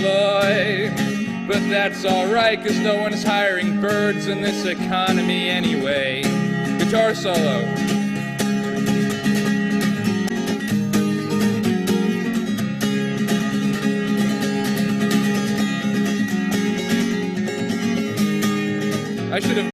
But that's alright, cause no one's hiring birds in this economy anyway. Guitar solo. I should have.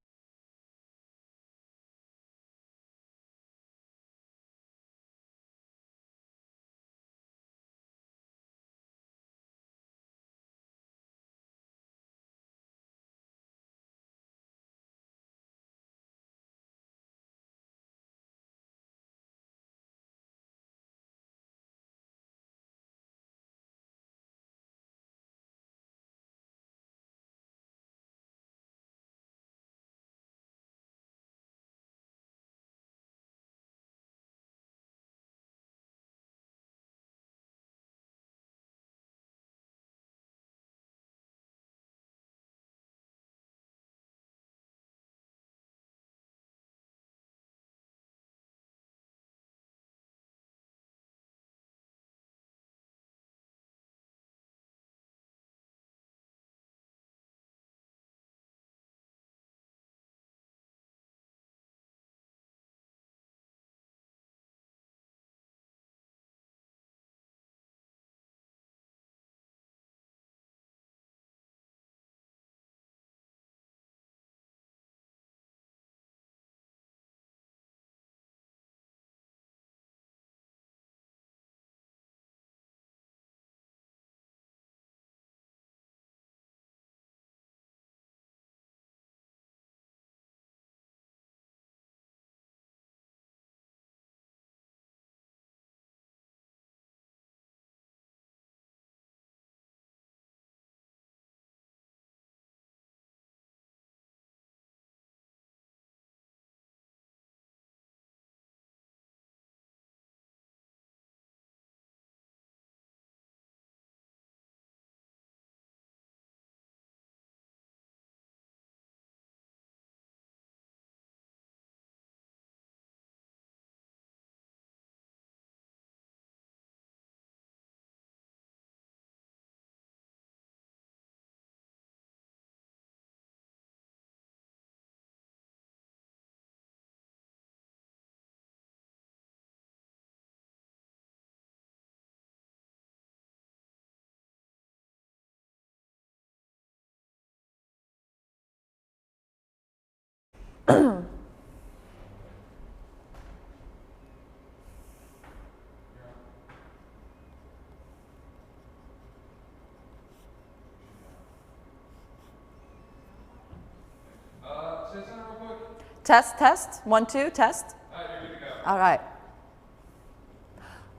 Test, test, 1, 2, test. You're good to go. All right.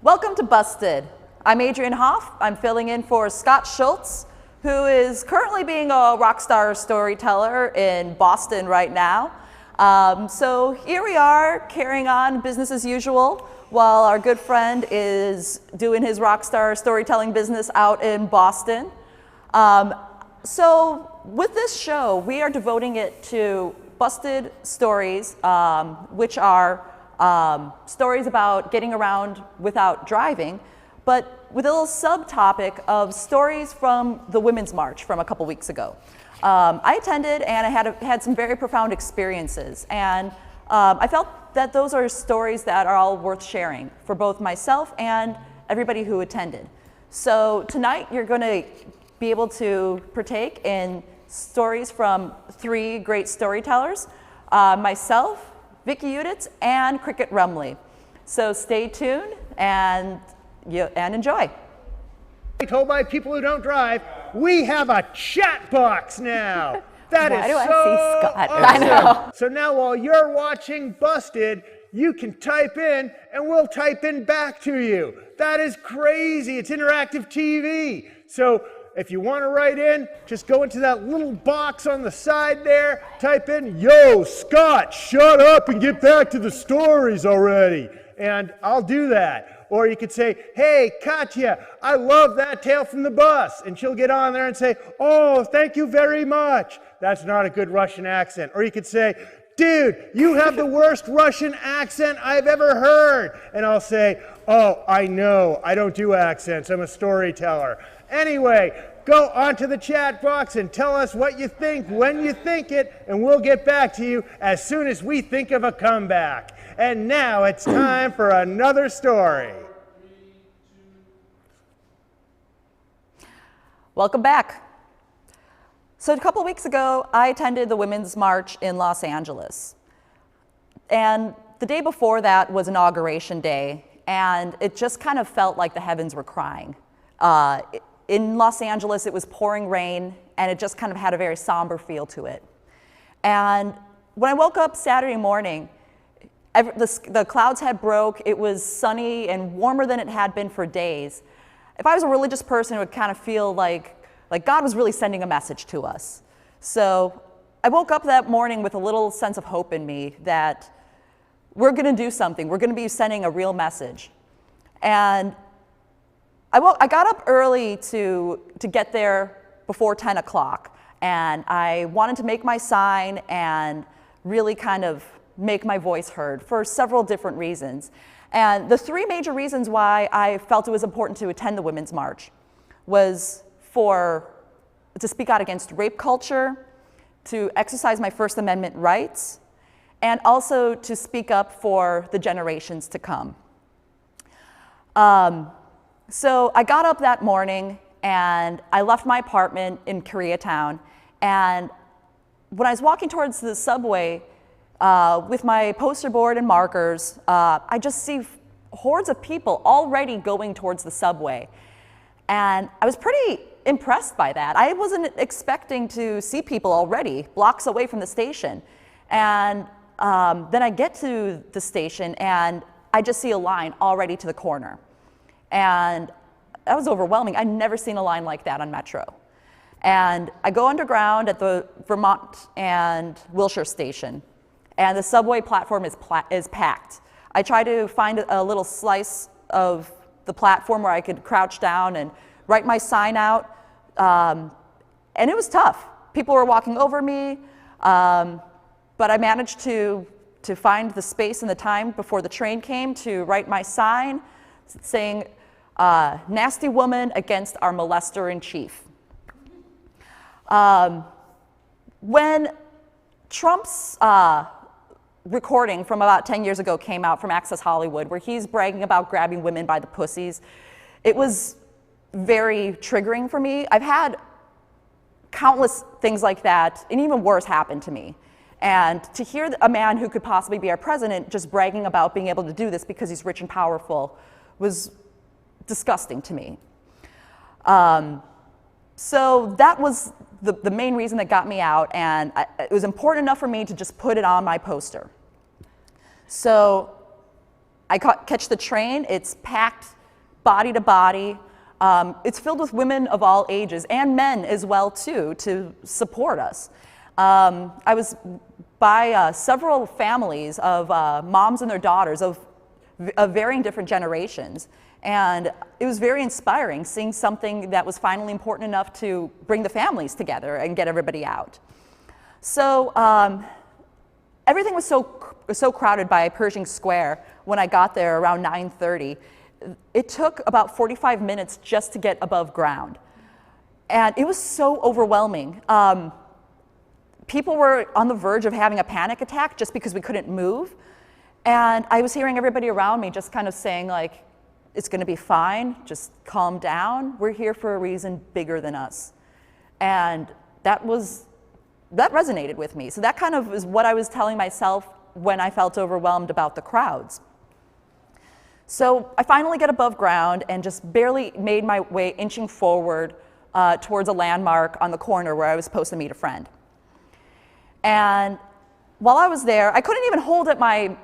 Welcome to Busted. I'm Adriane Hoff. I'm filling in for Scott Schultz, who is currently being a rock star storyteller in Boston right now. So here we are carrying on business as usual while our good friend is doing his rock star storytelling business out in Boston. So with this show, we are devoting it to busted stories, which are stories about getting around without driving, but with a little subtopic of stories from the Women's March from a couple weeks ago. I attended and I had some very profound experiences, and I felt that those are stories that are all worth sharing for both myself and everybody who attended. So tonight you're going to be able to partake in stories from 3 great storytellers, myself, Vicki Juditz, and Cricket Rumley. So stay tuned and enjoy. I told my people who don't drive, we have a chat box now. That Why is do so I see Scott? awesome. I know. So now while you're watching Busted, you can type in and we'll type in back to you. That is crazy. It's interactive TV. So if you want to write in, just go into that little box on the side there, type in, "Yo, Scott, shut up and get back to the stories already." And I'll do that. Or you could say, "Hey, Katya, I love that tale from the bus." And she'll get on there and say, "Oh, thank you very much." That's not a good Russian accent. Or you could say, "Dude, you have the worst Russian accent I've ever heard." And I'll say, "Oh, I know, I don't do accents, I'm a storyteller." Anyway, go onto the chat box and tell us what you think when you think it, and we'll get back to you as soon as we think of a comeback. And now it's time for another story. Welcome back. So a couple weeks ago, I attended the Women's March in Los Angeles. And the day before that was Inauguration Day, and it just kind of felt like the heavens were crying. In Los Angeles, it was pouring rain, and it just kind of had a very somber feel to it. And when I woke up Saturday morning, the clouds had broke. It was sunny and warmer than it had been for days. If I was a religious person, it would kind of feel like God was really sending a message to us. So I woke up that morning with a little sense of hope in me that we're going to do something. We're going to be sending a real message. And I got up early to get there before 10 o'clock. And I wanted to make my sign and really kind of make my voice heard for several different reasons. And the three major reasons why I felt it was important to attend the Women's March was to speak out against rape culture, to exercise my First Amendment rights, and also to speak up for the generations to come. So I got up that morning and I left my apartment in Koreatown, and when I was walking towards the subway with my poster board and markers, I just see hordes of people already going towards the subway. And I was pretty impressed by that. I wasn't expecting to see people already blocks away from the station. And then I get to the station and I just see a line already to the corner. And that was overwhelming. I'd never seen a line like that on Metro. And I go underground at the Vermont and Wilshire station, and the subway platform is packed. I try to find a little slice of the platform where I could crouch down and write my sign out, and it was tough. People were walking over me, but I managed to find the space and the time before the train came to write my sign saying, "Nasty woman against our molester in chief." When Trump's recording from about 10 years ago came out from Access Hollywood, where he's bragging about grabbing women by the pussies, it was very triggering for me. I've had countless things like that, and even worse, happen to me. And to hear a man who could possibly be our president just bragging about being able to do this because he's rich and powerful was disgusting to me. So that was the main reason that got me out, and it was important enough for me to just put it on my poster. So I catch the train. It's packed body to body. It's filled with women of all ages, and men as well too, to support us. I was by several families of moms and their daughters of varying different generations. And it was very inspiring seeing something that was finally important enough to bring the families together and get everybody out. So everything was so crowded by Pershing Square when I got there around 9:30. It took about 45 minutes just to get above ground. And it was so overwhelming. People were on the verge of having a panic attack just because we couldn't move. And I was hearing everybody around me just kind of saying, like, it's going to be fine, just calm down. We're here for a reason bigger than us. And that resonated with me. So that kind of is what I was telling myself when I felt overwhelmed about the crowds. So I finally get above ground and just barely made my way inching forward towards a landmark on the corner where I was supposed to meet a friend. And while I was there, I couldn't even hold up my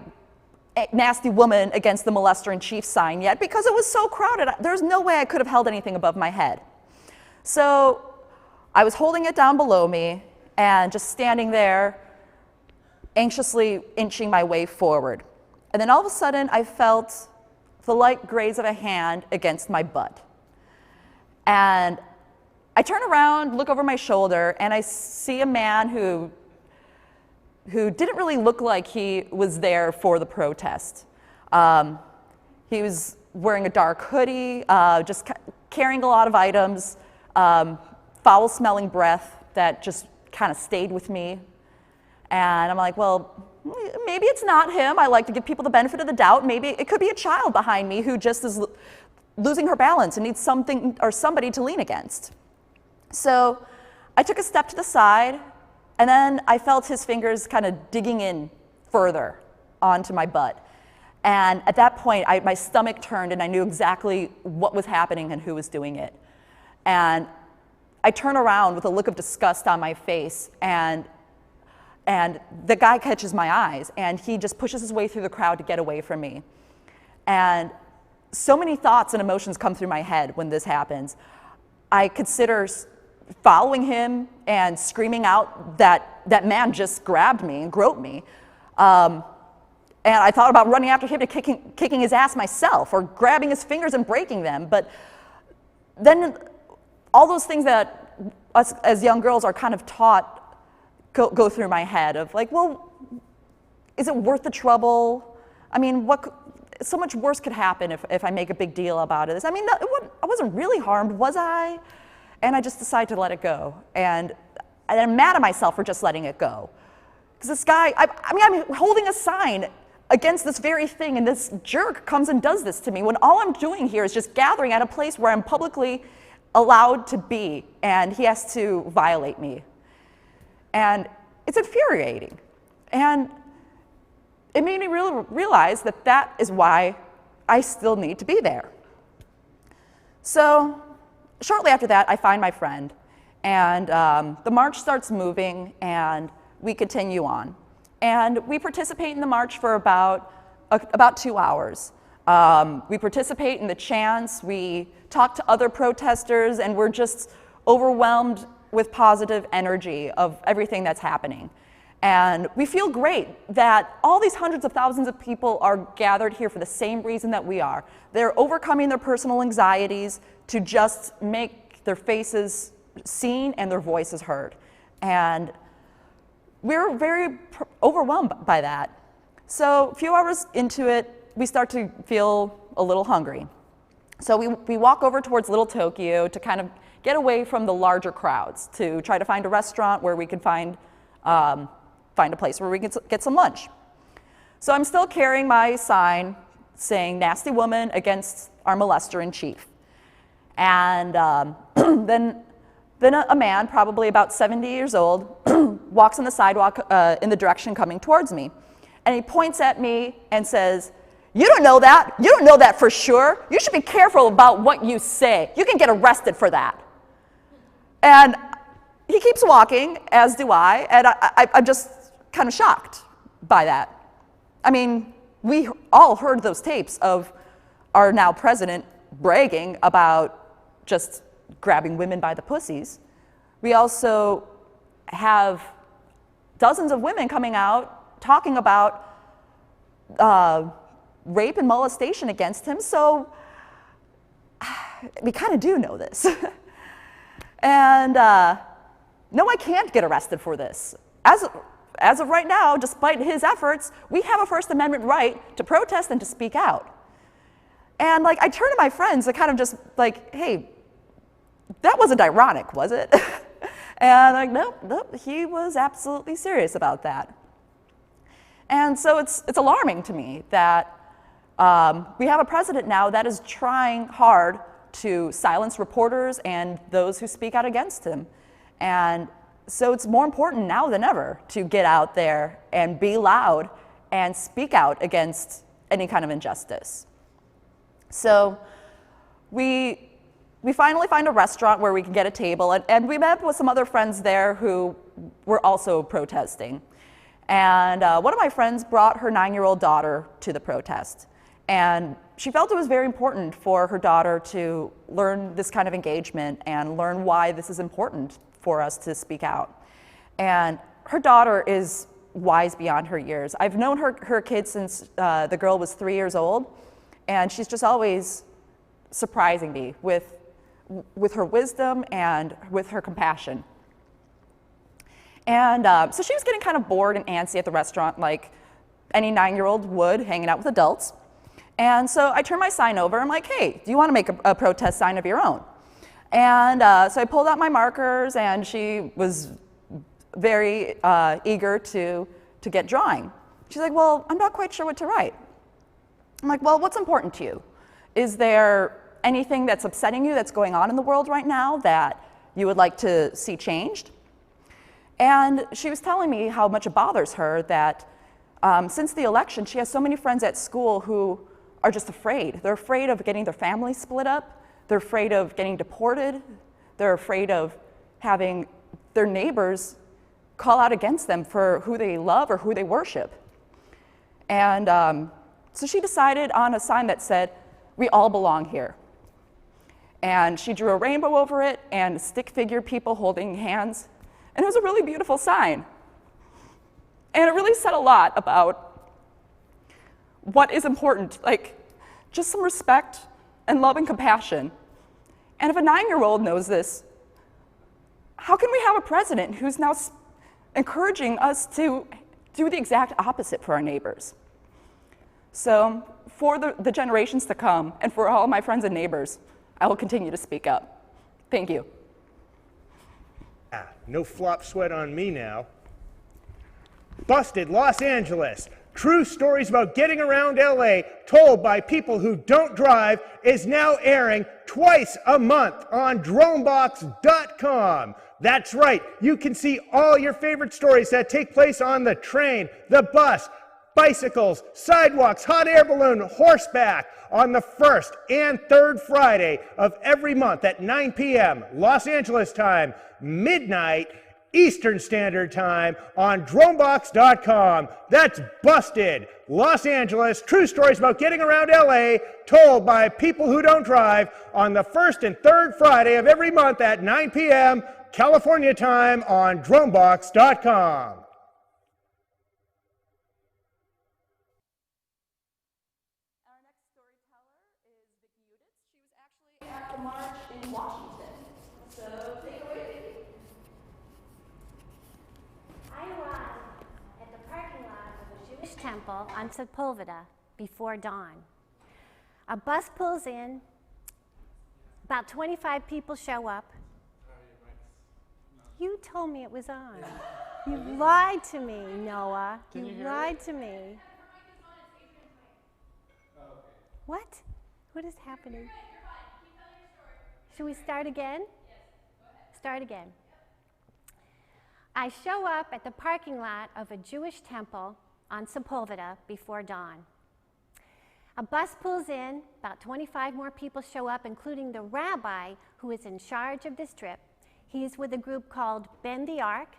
nasty woman against the molester in chief sign yet because it was so crowded. There's no way I could have held anything above my head. So I was holding it down below me and just standing there, anxiously inching my way forward. And then all of a sudden, I felt the light graze of a hand against my butt. And I turn around, look over my shoulder, and I see a man who didn't really look like he was there for the protest. He was wearing a dark hoodie, just carrying a lot of items, foul-smelling breath that just kind of stayed with me. And I'm like, well, maybe it's not him. I like to give people the benefit of the doubt. Maybe it could be a child behind me who just is losing her balance and needs something or somebody to lean against. So I took a step to the side, and then I felt his fingers kind of digging in further onto my butt. And at that point, my stomach turned, and I knew exactly what was happening and who was doing it. And I turn around with a look of disgust on my face, and the guy catches my eyes, and he just pushes his way through the crowd to get away from me. And so many thoughts and emotions come through my head when this happens. I consider following him and screaming out that that man just grabbed me and groped me. And I thought about running after him and kicking his ass myself, or grabbing his fingers and breaking them. But then all those things that us as young girls are kind of taught go through my head of like, well, is it worth the trouble? I mean, so much worse could happen if I make a big deal about it. I mean, I wasn't really harmed, was I? And I just decided to let it go. And I'm mad at myself for just letting it go. Because this guy, I'm holding a sign against this very thing, and this jerk comes and does this to me when all I'm doing here is just gathering at a place where I'm publicly allowed to be, and he has to violate me. And it's infuriating. And it made me really realize that that is why I still need to be there. So shortly after that, I find my friend, and the march starts moving, and we continue on. And we participate in the march for about 2 hours. We participate in the chants, we talk to other protesters, and we're just overwhelmed with positive energy of everything that's happening. And we feel great that all these hundreds of thousands of people are gathered here for the same reason that we are. They're overcoming their personal anxieties to just make their faces seen and their voices heard. And we're very overwhelmed by that. So a few hours into it, we start to feel a little hungry. So we walk over towards Little Tokyo to kind of get away from the larger crowds, to try to find a restaurant where we could find a place where we can get some lunch. So I'm still carrying my sign saying "Nasty Woman Against Our Molester in Chief." And then a man, probably about 70 years old, walks on the sidewalk in the direction coming towards me. And he points at me and says, "You don't know that. You don't know that for sure. You should be careful about what you say. You can get arrested for that." And he keeps walking, as do I, and I'm just kind of shocked by that. I mean, we all heard those tapes of our now president bragging about just grabbing women by the pussies. We also have dozens of women coming out talking about rape and molestation against him, so we kind of do know this. And no, I can't get arrested for this. As of right now, despite his efforts, we have a First Amendment right to protest and to speak out. And like, I turn to my friends and kind of just like, hey, that wasn't ironic, was it? And like, no, he was absolutely serious about that. And so it's alarming to me that we have a president now that is trying hard to silence reporters and those who speak out against him. And so it's more important now than ever to get out there and be loud and speak out against any kind of injustice. So we finally find a restaurant where we can get a table, and we met with some other friends there who were also protesting. And one of my friends brought her 9-year-old daughter to the protest. And she felt it was very important for her daughter to learn this kind of engagement and learn why this is important for us to speak out. And her daughter is wise beyond her years. I've known her kid since the girl was 3 years old, and she's just always surprising me with her wisdom and with her compassion. And so she was getting kind of bored and antsy at the restaurant like any 9-year-old would, hanging out with adults. And so I turned my sign over. I'm like, hey, do you want to make a protest sign of your own? And so I pulled out my markers, and she was very eager to get drawing. She's like, well, I'm not quite sure what to write. I'm like, well, what's important to you? Is there anything that's upsetting you that's going on in the world right now that you would like to see changed? And she was telling me how much it bothers her that since the election, she has so many friends at school who are just afraid. They're afraid of getting their family split up. They're afraid of getting deported. They're afraid of having their neighbors call out against them for who they love or who they worship. And so she decided on a sign that said, "We all belong here." And she drew a rainbow over it and stick figure people holding hands. And it was a really beautiful sign. And it really said a lot about what is important, like just some respect and love and compassion. And if a 9-year-old knows this, how can we have a president who's now encouraging us to do the exact opposite for our neighbors? So for the generations to come, and for all my friends and neighbors, I will continue to speak up. Thank you. No flop sweat on me now. Busted Los Angeles. True stories about getting around LA told by people who don't drive is now airing twice a month on Dromebox.com. That's right, you can see all your favorite stories that take place on the train, the bus, bicycles, sidewalks, hot air balloon, horseback on the first and third Friday of every month at 9 p.m. Los Angeles time, midnight Eastern Standard Time on Dromebox.com. That's Busted Los Angeles, true stories about getting around LA told by people who don't drive on the first and third Friday of every month at 9 p.m. California time on Dromebox.com. Our next storyteller is Vicki Juditz. She was actually at the march in Washington. So take it away, Vicki. I was at the parking lot of the Jewish temple on Sepulveda before dawn. A bus pulls in, about 25 people show up. You told me it was on. You lied to me, Noah. You lied to me. What? What is happening? Should we start again? Start again. I show up at the parking lot of a Jewish temple on Sepulveda before dawn. A bus pulls in, about 25 more people show up, including the rabbi who is in charge of this trip. He's with a group called Bend the Arc,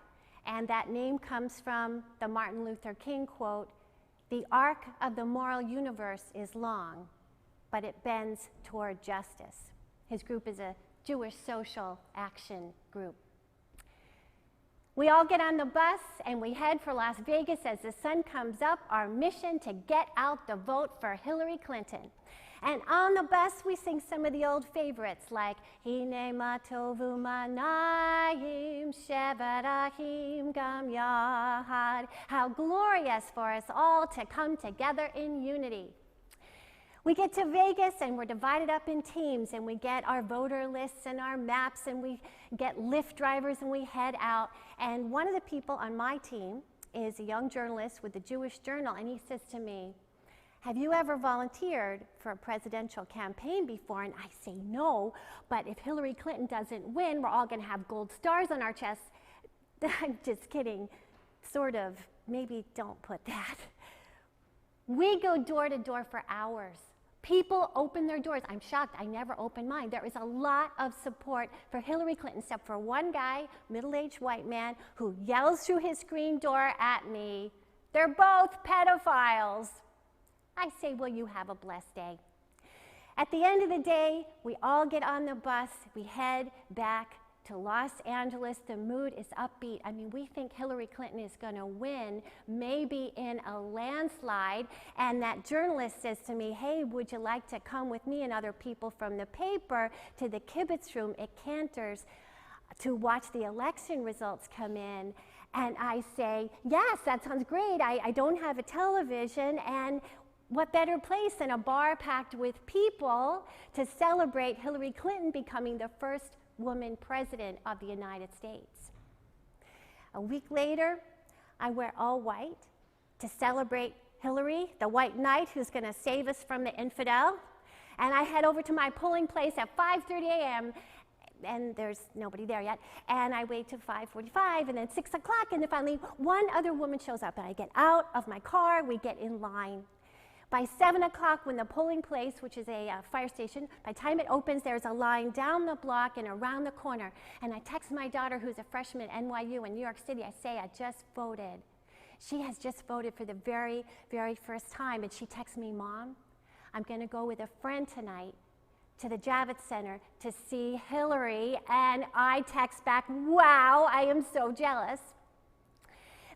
and that name comes from the Martin Luther King quote, "The arc of the moral universe is long, but it bends toward justice." His group is a Jewish social action group. We all get on the bus and we head for Las Vegas as the sun comes up, our mission to get out the vote for Hillary Clinton. And on the bus we sing some of the old favorites like Hine Matovu Manayim Shevarachim Gam Yahad. How glorious for us all to come together in unity. We get to Vegas and we're divided up in teams and we get our voter lists and our maps and we get Lyft drivers and we head out. And one of the people on my team is a young journalist with the Jewish Journal, and he says to me, "Have you ever volunteered for a presidential campaign before?" And I say no, but if Hillary Clinton doesn't win, we're all gonna have gold stars on our chests. I'm just kidding, sort of, maybe don't put that. We go door to door for hours. People open their doors. I'm shocked, I never opened mine. There is a lot of support for Hillary Clinton, except for one guy, middle-aged white man, who yells through his screen door at me, "They're both pedophiles." I say, well, you have a blessed day. At the end of the day, we all get on the bus, we head back to Los Angeles. The mood is upbeat. I mean, we think Hillary Clinton is going to win, maybe in a landslide. And that journalist says to me, "Hey, would you like to come with me and other people from the paper to the kibitz room at Cantor's to watch the election results come in?" And I say, yes, that sounds great. I don't have a television, and what better place than a bar packed with people to celebrate Hillary Clinton becoming the first woman president of the United States. A week later, I wear all white to celebrate Hillary, the white knight who's going to save us from the infidel. And I head over to my polling place at 5:30 a.m., and there's nobody there yet. And I wait till 5:45, and then 6 o'clock, and then finally one other woman shows up, and I get out of my car, we get in line. By 7 o'clock, when the polling place, which is a fire station, by the time it opens, there's a line down the block and around the corner. And I text my daughter, who's a freshman at NYU in New York City. I say, I just voted. She has just voted for the very, very first time. And she texts me, Mom, I'm going to go with a friend tonight to the Juditz Center to see Hillary. And I text back, wow, I am so jealous.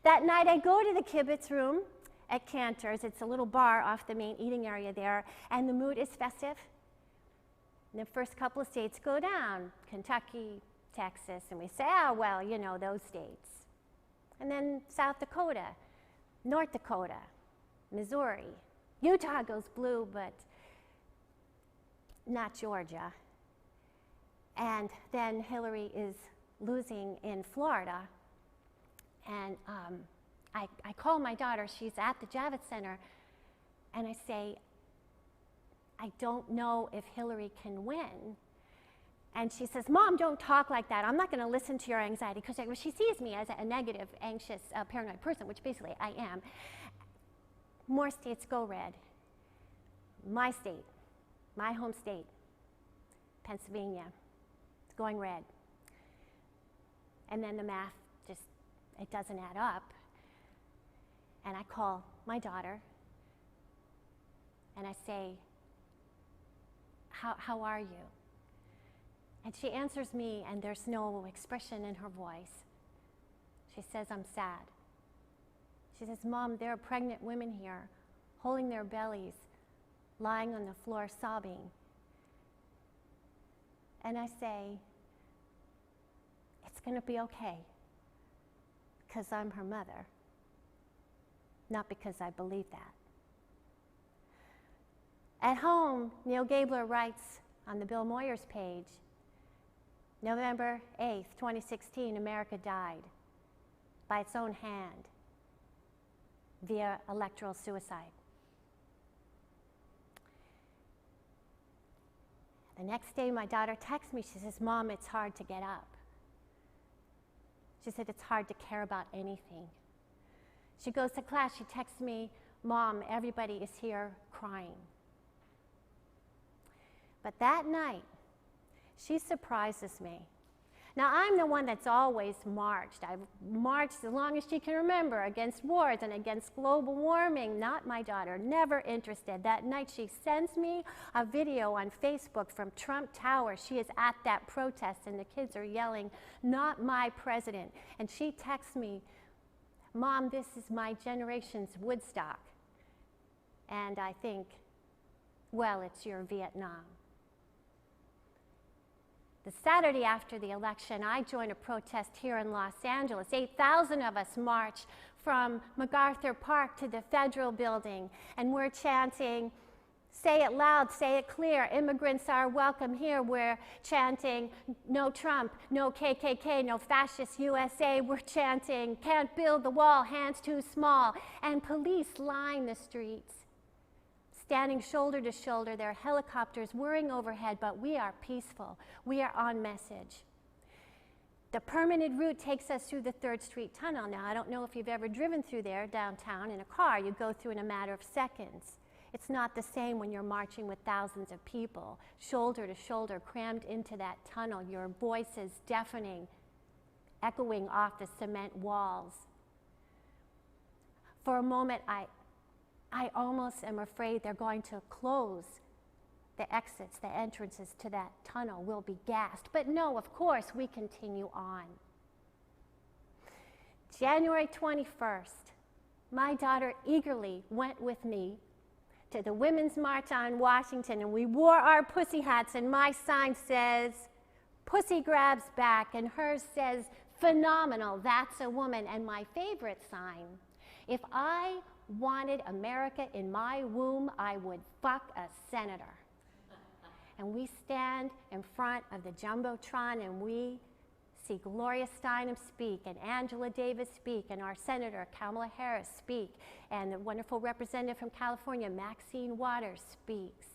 That night, I go to the kibitz room at Cantor's. It's a little bar off the main eating area there, and the mood is festive. And the first couple of states go down, Kentucky, Texas, and we say, oh, well, you know, those states. And then South Dakota, North Dakota, Missouri. Utah goes blue, but not Georgia. And then Hillary is losing in Florida, and I call my daughter, she's at the Juditz Center, and I say, I don't know if Hillary can win. And she says, Mom, don't talk like that. I'm not going to listen to your anxiety, because she sees me as a negative, anxious, paranoid person, which basically I am. More states go red. My state, my home state, Pennsylvania, it's going red. And then the math just, it doesn't add up. And I call my daughter, and I say, how are you? And she answers me, and there's no expression in her voice. She says, I'm sad. She says, Mom, there are pregnant women here, holding their bellies, lying on the floor sobbing. And I say, it's going to be okay, because I'm her mother. Not because I believe that. At home, Neil Gabler writes on the Bill Moyers page, November 8th, 2016, America died by its own hand via electoral suicide. The next day, my daughter texts me. She says, Mom, it's hard to get up. She said, it's hard to care about anything. She goes to class, she texts me, Mom, everybody is here crying. But that night, she surprises me. Now, I'm the one that's always marched. I've marched as long as she can remember against wars and against global warming. Not my daughter, never interested. That night, she sends me a video on Facebook from Trump Tower. She is at that protest, and the kids are yelling, not my president. And she texts me, Mom, this is my generation's Woodstock. And I think, well, it's your Vietnam. The Saturday after the election, I joined a protest here in Los Angeles. 8,000 of us marched from MacArthur Park to the Federal Building, and we're chanting, say it loud, say it clear, immigrants are welcome here. We're chanting, no Trump, no KKK, no fascist USA. We're chanting, can't build the wall, hands too small. And police line the streets, standing shoulder to shoulder, their helicopters whirring overhead, but we are peaceful. We are on message. The permanent route takes us through the 3rd Street Tunnel. Now, I don't know if you've ever driven through there downtown in a car. You go through in a matter of seconds. It's not the same when you're marching with thousands of people, shoulder to shoulder, crammed into that tunnel, your voices deafening, echoing off the cement walls. For a moment, I almost am afraid they're going to close the exits, the entrances to that tunnel. We'll be gassed. But no, of course, we continue on. January 21st, my daughter eagerly went with me to the Women's March on Washington, and we wore our pussy hats, and my sign says, Pussy Grabs Back, and hers says, Phenomenal, that's a woman. And my favorite sign, if I wanted America in my womb, I would fuck a senator. and we stand in front of the Jumbotron and we see Gloria Steinem speak, and Angela Davis speak, and our Senator Kamala Harris speak, and the wonderful representative from California, Maxine Waters, speaks.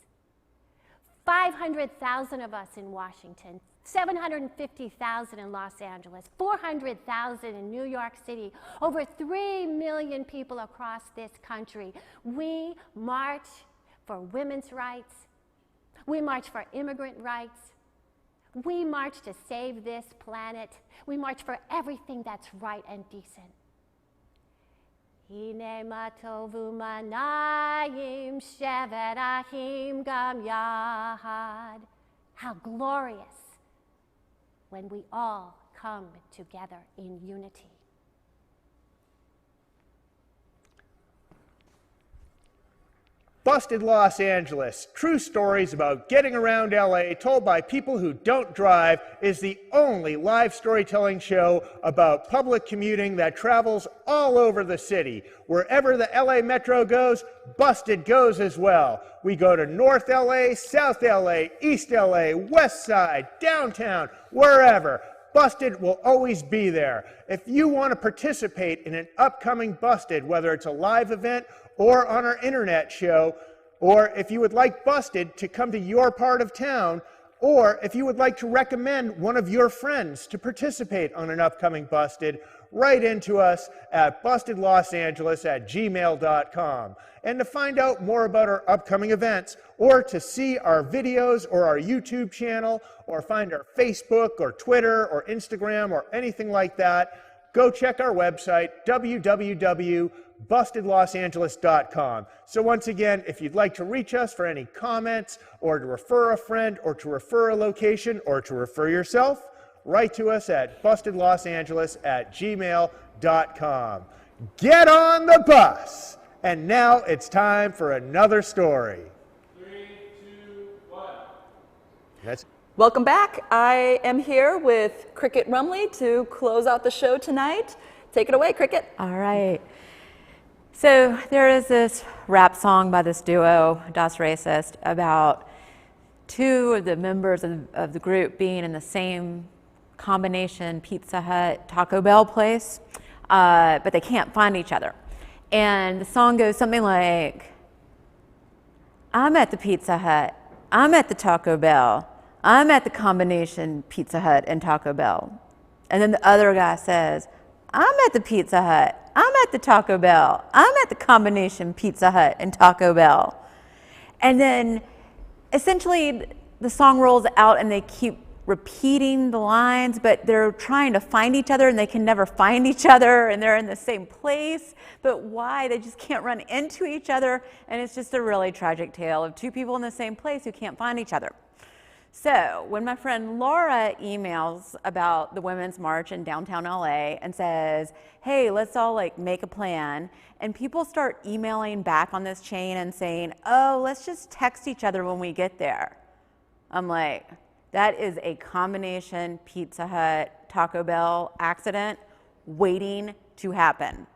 500,000 of us in Washington, 750,000 in Los Angeles, 400,000 in New York City, over 3 million people across this country. We march for women's rights. We march for immigrant rights. We march to save this planet. We march for everything that's right and decent. Hine matovu manayim shevet ahim gam yahad. How glorious when we all come together in unity. Busted Los Angeles, true stories about getting around LA told by people who don't drive, is the only live storytelling show about public commuting that travels all over the city. Wherever the LA Metro goes, Busted goes as well. We go to North LA, South LA, East LA, West Side, downtown, wherever. Busted will always be there. If you want to participate in an upcoming Busted, whether it's a live event or on our internet show, or if you would like Busted to come to your part of town, or if you would like to recommend one of your friends to participate on an upcoming Busted, write into us at bustedlosangeles@gmail.com. And to find out more about our upcoming events, or to see our videos or our YouTube channel, or find our Facebook or Twitter or Instagram or anything like that, go check our website, www.bustedlosangeles.com. So once again, if you'd like to reach us for any comments, or to refer a friend, or to refer a location, or to refer yourself, write to us at bustedlosangeles@gmail.com. Get on the bus! And now it's time for another story. 3, 2, 1. That's Welcome back. I am here with Cricket Rumley to close out the show tonight. Take it away, Cricket. All right. So there is this rap song by this duo, Das Racist, about two of the members of the group being in the same combination Pizza Hut, Taco Bell place, but they can't find each other. And the song goes something like, I'm at the Pizza Hut, I'm at the Taco Bell, I'm at the combination Pizza Hut and Taco Bell. And then the other guy says, I'm at the Pizza Hut, I'm at the Taco Bell, I'm at the combination Pizza Hut and Taco Bell. And then essentially the song rolls out and they keep repeating the lines, but they're trying to find each other and they can never find each other, and they're in the same place, but why? They just can't run into each other, and it's just a really tragic tale of two people in the same place who can't find each other. So when my friend Laura emails about the Women's March in downtown LA and says, hey, let's all make a plan, and people start emailing back on this chain and saying, oh, let's just text each other when we get there. I'm like, that is a combination Pizza Hut, Taco Bell accident waiting to happen.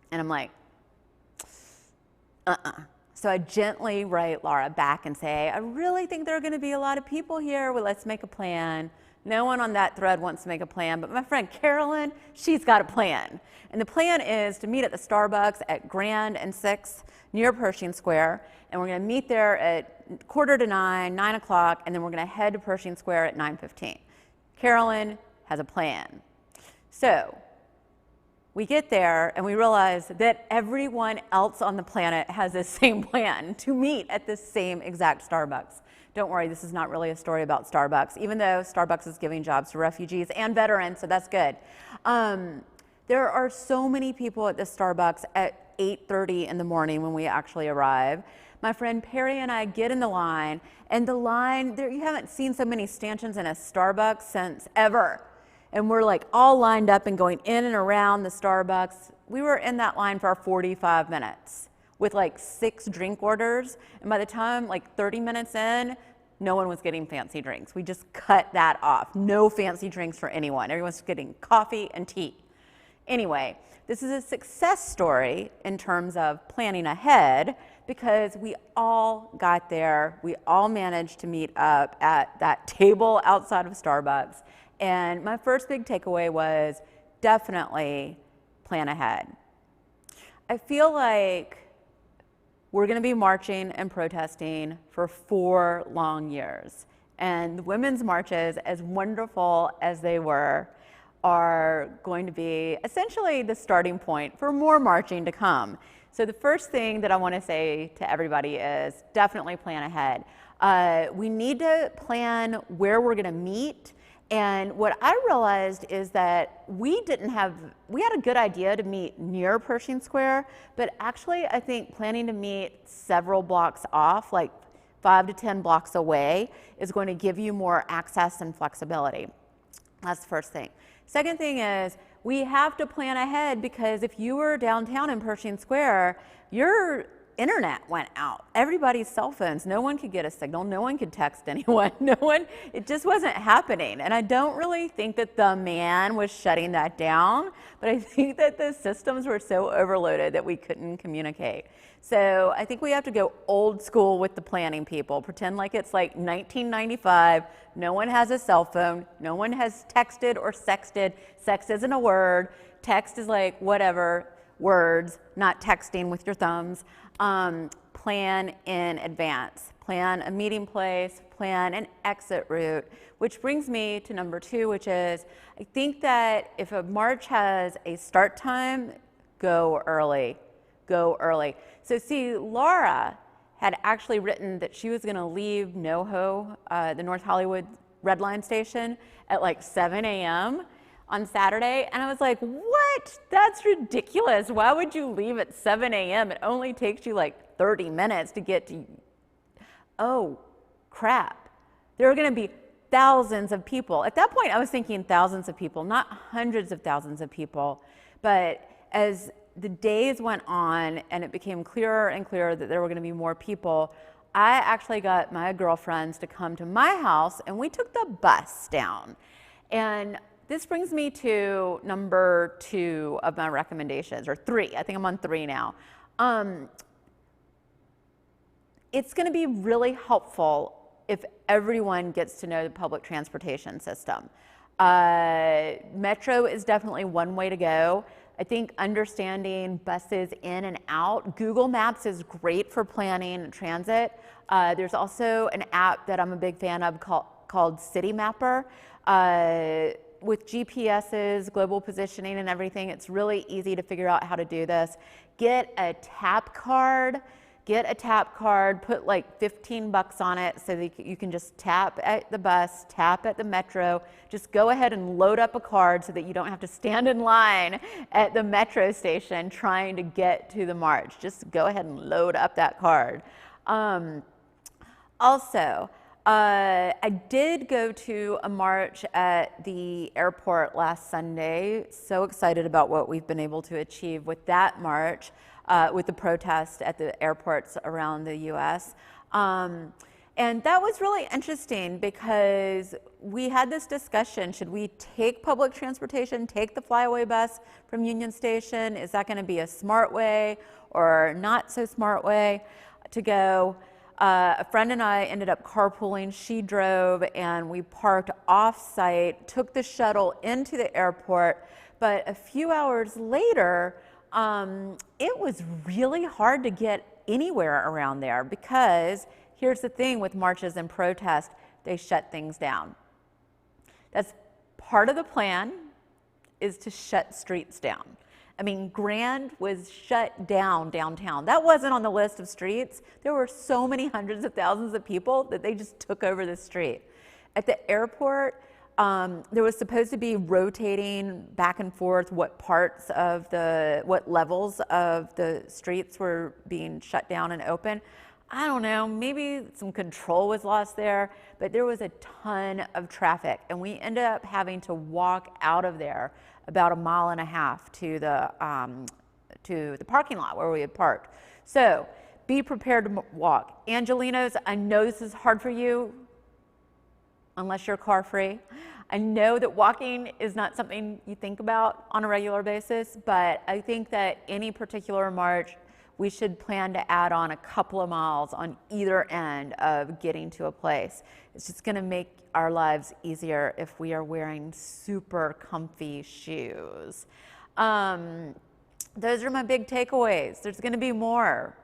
And I'm like, So I gently write Laura back and say, I really think there are going to be a lot of people here. Well, let's make a plan. No one on that thread wants to make a plan, but my friend Carolyn, she's got a plan. And the plan is to meet at the Starbucks at Grand and 6th near Pershing Square. And we're going to meet there at 8:45, 9 o'clock, and then we're going to head to Pershing Square at 9:15. Carolyn has a plan. So we get there and we realize that everyone else on the planet has the same plan to meet at the same exact Starbucks. Don't worry, this is not really a story about Starbucks, even though Starbucks is giving jobs to refugees and veterans, so that's good. There are so many people at the Starbucks at 8:30 in the morning when we actually arrive. My friend Perry and I get in the line, and the line, you haven't seen so many stanchions in a Starbucks since ever. And we're all lined up and going in and around the Starbucks. We were in that line for 45 minutes with 6 drink orders. And by the time 30 minutes in, no one was getting fancy drinks. We just cut that off. No fancy drinks for anyone. Everyone's getting coffee and tea. Anyway, this is a success story in terms of planning ahead because we all got there. We all managed to meet up at that table outside of Starbucks. And my first big takeaway was definitely plan ahead. I feel like we're going to be marching and protesting for 4 long years. And the women's marches, as wonderful as they were, are going to be essentially the starting point for more marching to come. So the first thing that I want to say to everybody is definitely plan ahead. We need to plan where we're going to meet. And what I realized is that we had a good idea to meet near Pershing Square, but actually I think planning to meet several blocks off, like 5 to 10 blocks away, is going to give you more access and flexibility. That's the first thing. Second thing is we have to plan ahead, because if you were downtown in Pershing Square, your internet went out. Everybody's cell phones, no one could get a signal, no one could text anyone, it just wasn't happening. And I don't really think that the man was shutting that down, but I think that the systems were so overloaded that we couldn't communicate. So I think we have to go old school with the planning people, pretend like it's like 1995, no one has a cell phone, no one has texted or sexted. Sext isn't a word, text is like whatever, words, not texting with your thumbs. Plan in advance. Plan a meeting place, plan an exit route, which brings me to number 2, which is I think that if a march has a start time, go early. Go early. So see, Laura had actually written that she was going to leave NoHo, the North Hollywood Red Line station, at like 7 a.m. on Saturday, and I was like, what? That's ridiculous. Why would you leave at 7 a.m.? It only takes you like 30 minutes to get to, oh, crap. There are going to be thousands of people. At that point, I was thinking thousands of people, not hundreds of thousands of people. But as the days went on and it became clearer and clearer that there were going to be more people, I actually got my girlfriends to come to my house, and we took the bus down. And this brings me to number 2 of my recommendations, or 3. I think I'm on 3 now. It's going to be really helpful if everyone gets to know the public transportation system. Metro is definitely one way to go. I think understanding buses in and out. Google Maps is great for planning transit. There's also an app that I'm a big fan of called City Mapper. With GPSs, global positioning and everything, it's really easy to figure out how to do this. Get a tap card, put like $15 on it so that you can just tap at the bus, tap at the metro, just go ahead and load up a card so that you don't have to stand in line at the metro station trying to get to the march. Just go ahead and load up that card. Also, I did go to a march at the airport last Sunday. So excited about what we've been able to achieve with that march, with the protest at the airports around the US. And that was really interesting because we had this discussion, should we take public transportation, take the flyaway bus from Union Station? Is that going to be a smart way or not so smart way to go? A friend and I ended up carpooling. She drove and we parked off-site, took the shuttle into the airport, but a few hours later, it was really hard to get anywhere around there because here's the thing with marches and protests, they shut things down. That's part of the plan, is to shut streets down. I mean, Grand was shut down downtown. That wasn't on the list of streets. There were so many hundreds of thousands of people that they just took over the street. At the airport, there was supposed to be rotating back and forth what levels of the streets were being shut down and open. I don't know, maybe some control was lost there, but there was a ton of traffic and we ended up having to walk out of there about 1.5 miles to the parking lot where we had parked. So be prepared to walk. Angelinos, I know this is hard for you unless you're car free. I know that walking is not something you think about on a regular basis, but I think that any particular march, we should plan to add on a couple of miles on either end of getting to a place. It's just going to make our lives easier if we are wearing super comfy shoes. Those are my big takeaways. There's going to be more.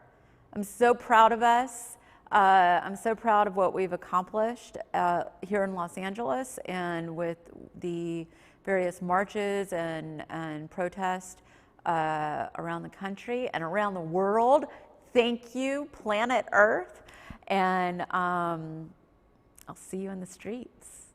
I'm so proud of us. I'm so proud of what we've accomplished here in Los Angeles and with the various marches and protests around the country and around the world. Thank you, planet Earth. And I'll see you in the streets.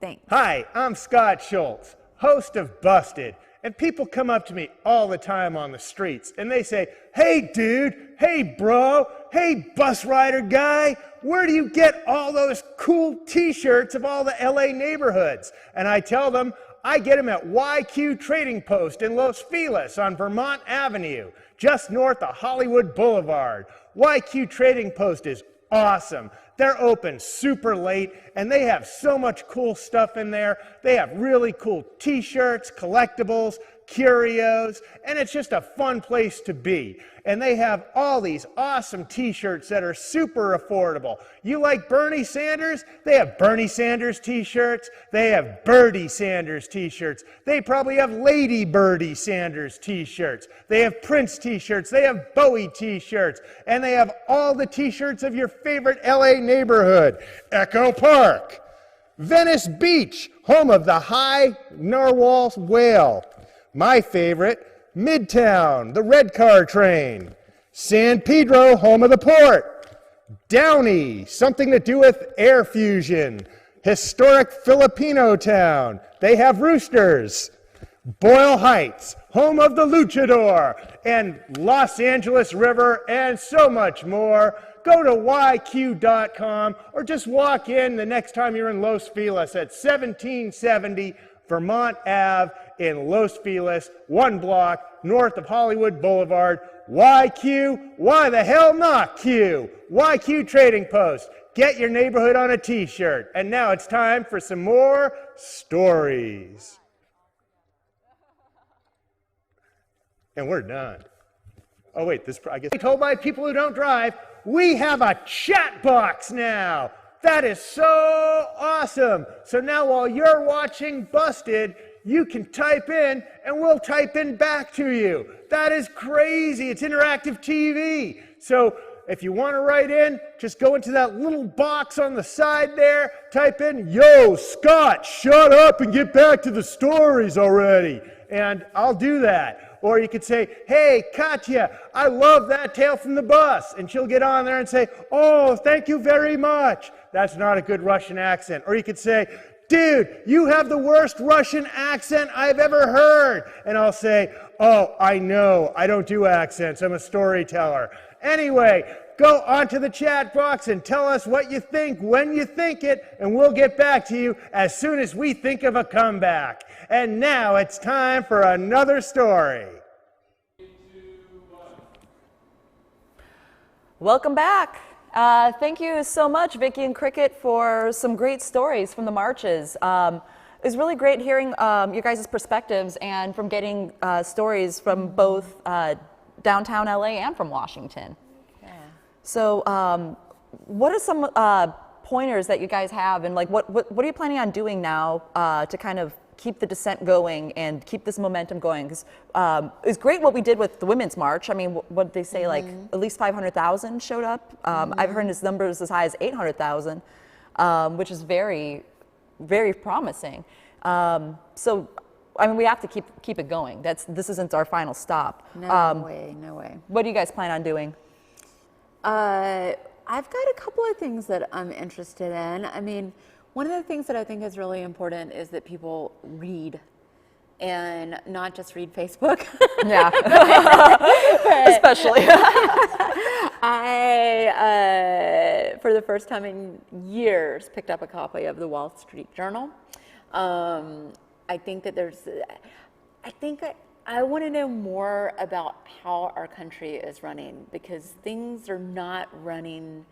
Thanks. Hi, I'm Scott Schultz, host of Busted. And people come up to me all the time on the streets and they say, hey dude, hey bro, hey bus rider guy, where do you get all those cool t-shirts of all the LA neighborhoods? And I tell them, I get them at YQ Trading Post in Los Feliz on Vermont Avenue, just north of Hollywood Boulevard. YQ Trading Post is awesome. They're open super late, and they have so much cool stuff in there. They have really cool t-shirts, collectibles, curios, and it's just a fun place to be. And they have all these awesome t-shirts that are super affordable. You like Bernie Sanders? They have Bernie Sanders t-shirts. They have Bertie Sanders t-shirts. They probably have Lady Bertie Sanders t-shirts. They have Prince t-shirts. They have Bowie t-shirts. And they have all the t-shirts of your favorite LA neighborhood. Echo Park, Venice Beach, home of the high narwhal whale. My favorite, Midtown, the red car train. San Pedro, home of the port. Downey, something to do with air fusion. Historic Filipino town. They have roosters. Boyle Heights, home of the luchador. And Los Angeles River, and so much more. Go to yq.com or just walk in the next time you're in Los Feliz at 1770 Vermont Ave in Los Feliz, 1 block north of Hollywood Boulevard. YQ, why the hell not Q? YQ Trading Post. Get your neighborhood on a t-shirt. And now it's time for some more stories. And we're done. Oh wait, I guess. Told by people who don't drive, we have a chat box now. That is so awesome. So now while you're watching Busted, you can type in and we'll type in back to you. That is crazy. It's interactive TV. So if you want to write in, just go into that little box on the side there, type in, yo, Scott, shut up and get back to the stories already. And I'll do that. Or you could say, hey, Katya, I love that tale from the bus. And she'll get on there and say, oh, thank you very much. That's not a good Russian accent. Or you could say, dude, you have the worst Russian accent I've ever heard. And I'll say, oh, I know, I don't do accents, I'm a storyteller. Anyway, go onto the chat box and tell us what you think when you think it, and we'll get back to you as soon as we think of a comeback. And now it's time for another story. Welcome back. Thank you so much, Vicki and Cricket, for some great stories from the marches. It was really great hearing your guys' perspectives and from getting stories from both downtown LA and from Washington. Yeah. So what are some pointers that you guys have, and like what are you planning on doing now to kind of keep the dissent going and keep this momentum going? Because it's great what we did with the Women's March. I mean, what did they say, like at least 500,000 showed up? I've heard his numbers as high as 800,000, which is very, very promising. So, I mean, we have to keep it going. This isn't our final stop. No way. What do you guys plan on doing? I've got a couple of things that I'm interested in. I mean, one of the things that I think is really important is that people read and not just read Facebook. Yeah, especially. I, for the first time in years, picked up a copy of the Wall Street Journal. I think that I want to know more about how our country is running, because things are not running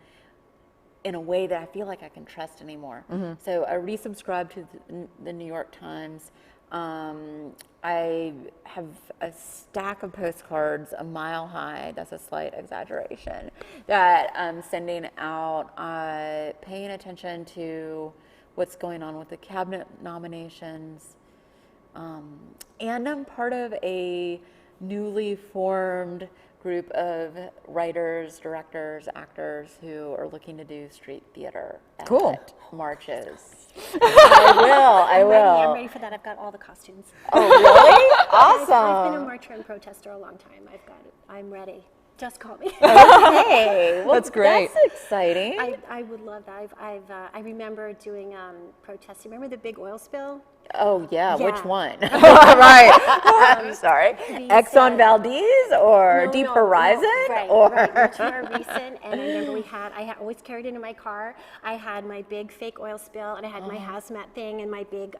in a way that I feel like I can trust anymore. So I resubscribed to the New York Times. I have a stack of postcards a mile high, that's a slight exaggeration, that I'm sending out, paying attention to what's going on with the cabinet nominations. And I'm part of a newly formed group of writers, directors, actors who are looking to do street theater at marches. I will. I'm ready for that. I've got all the costumes. Oh, really? Awesome. I've been a marcher and protester a long time. I've got it. I'm ready. Just call me. Okay, well, That's great. That's exciting. I would love that. I remember doing protests. You remember the big oil spill? Oh yeah, Yeah. which one? Right. I'm sorry. These, Exxon Valdez or No, Deep no, Horizon? no, right, or right, much more recent. And I remember I always carried it in my car. I had my big fake oil spill, and I had my hazmat thing and my big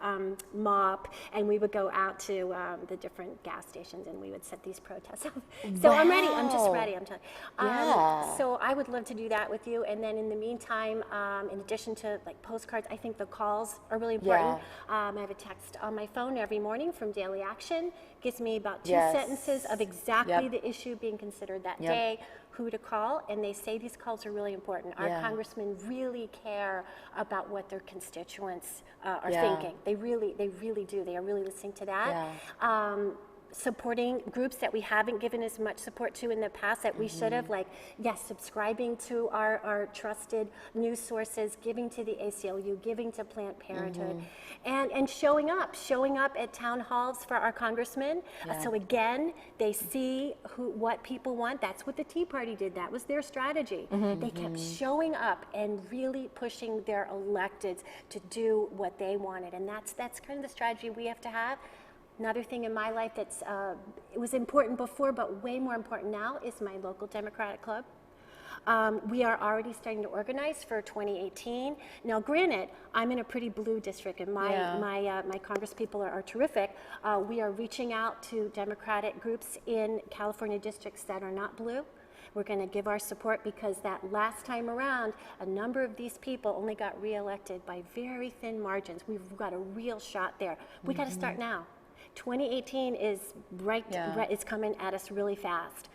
mop, and we would go out to the different gas stations, and we would set these protests up. So I'm ready. I'm just ready. I'm telling you. Yeah. So I would love to do that with you. And then in the meantime, in addition to like postcards, I think the calls are really important. I have a text on my phone every morning from Daily Action. Gives me about 2 sentences of exactly the issue being considered that day, who to call, and they say these calls are really important. Our congressmen really care about what their constituents are thinking. They really do. They are really listening to that. Supporting groups that we haven't given as much support to in the past that we should have, like, subscribing to our trusted news sources, giving to the ACLU, giving to Planned Parenthood, and showing up at town halls for our congressmen. So again, they see what people want. That's what the Tea Party did. That was their strategy. They kept showing up and really pushing their electeds to do what they wanted, and that's kind of the strategy we have to have. Another thing in my life that's it was important before, but way more important now, is my local Democratic club. We are already starting to organize for 2018. Now, granted, I'm in a pretty blue district, and my Congress people are terrific. We are reaching out to Democratic groups in California districts that are not blue. We're going to give our support because that last time around, a number of these people only got reelected by very thin margins. We've got a real shot there. We got to start now. 2018 is it's coming at us really fast.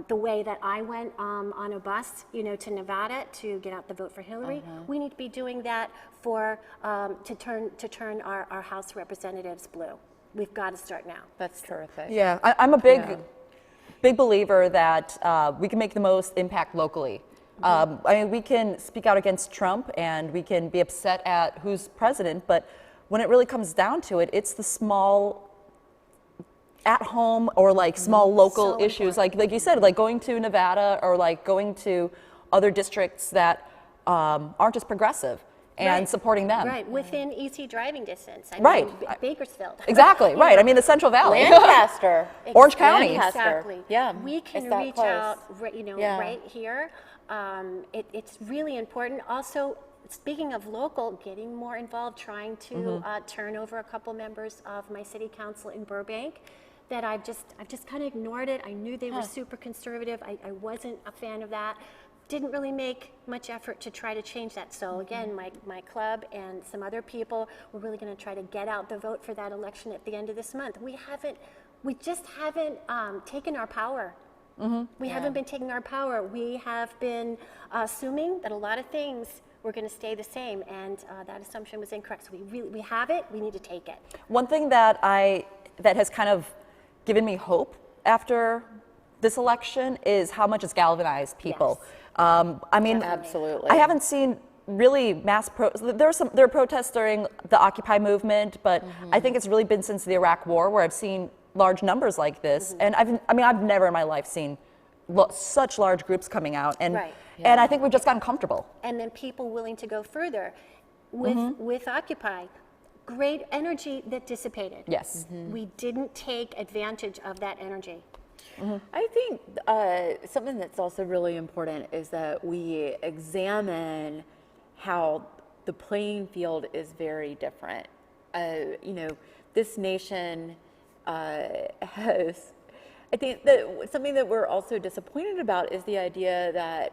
The way that I went on a bus, to Nevada to get out the vote for Hillary, we need to be doing that for to turn our House representatives blue. We've got to start now. That's terrific. Yeah, I'm a big believer that we can make the most impact locally. I mean, we can speak out against Trump and we can be upset at who's president, but when it really comes down to it, it's the small at home or like small local issues, like you said, like going to Nevada or like going to other districts that aren't as progressive and supporting them. Right, within easy driving distance. I Right. mean, Bakersfield. Exactly, right. I mean, the Central Valley. Lancaster. Orange County. Exactly. Yeah. We can it's that reach close. out, right here. It's really important. Also, speaking of local, getting more involved, trying to turn over a couple members of my city council in Burbank that I've just kind of ignored it. I knew they were super conservative. I wasn't a fan of that. Didn't really make much effort to try to change that. So again, my club and some other people, we're really going to try to get out the vote for that election at the end of this month. We just haven't taken our power. We haven't been taking our power. We have been assuming that a lot of things were going to stay the same, and that assumption was incorrect. So we have it. We need to take it. One thing that has kind of given me hope after this election is how much it's galvanized people. I mean, absolutely. I haven't seen really there are protests during the Occupy movement, but I think it's really been since the Iraq War where I've seen large numbers like this, and I've never in my life seen such large groups coming out, and and I think we've just gotten comfortable. And then people willing to go further with Occupy. Great energy that dissipated. Yes. We didn't take advantage of that energy. I think something that's also really important is that we examine how the playing field is very different. This nation has, I think that something that we're also disappointed about is the idea that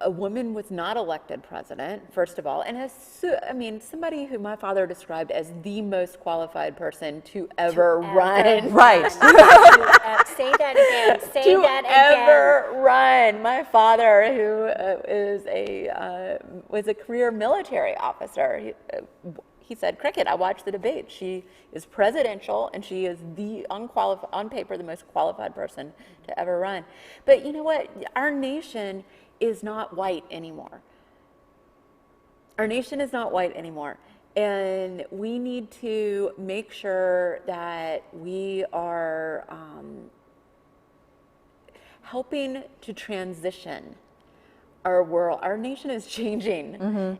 a woman was not elected president, first of all, and I mean, somebody who my father described as the most qualified person to ever run. Right. Say that again. Say To that again. ever run. My father, who was a career military officer, he said, "Cricket, I watched the debate. She is presidential, and she is on paper, the most qualified person to ever run." But you know what? Our nation is not white anymore. Our nation is not white anymore. And we need to make sure that we are helping to transition our world. Our nation is changing,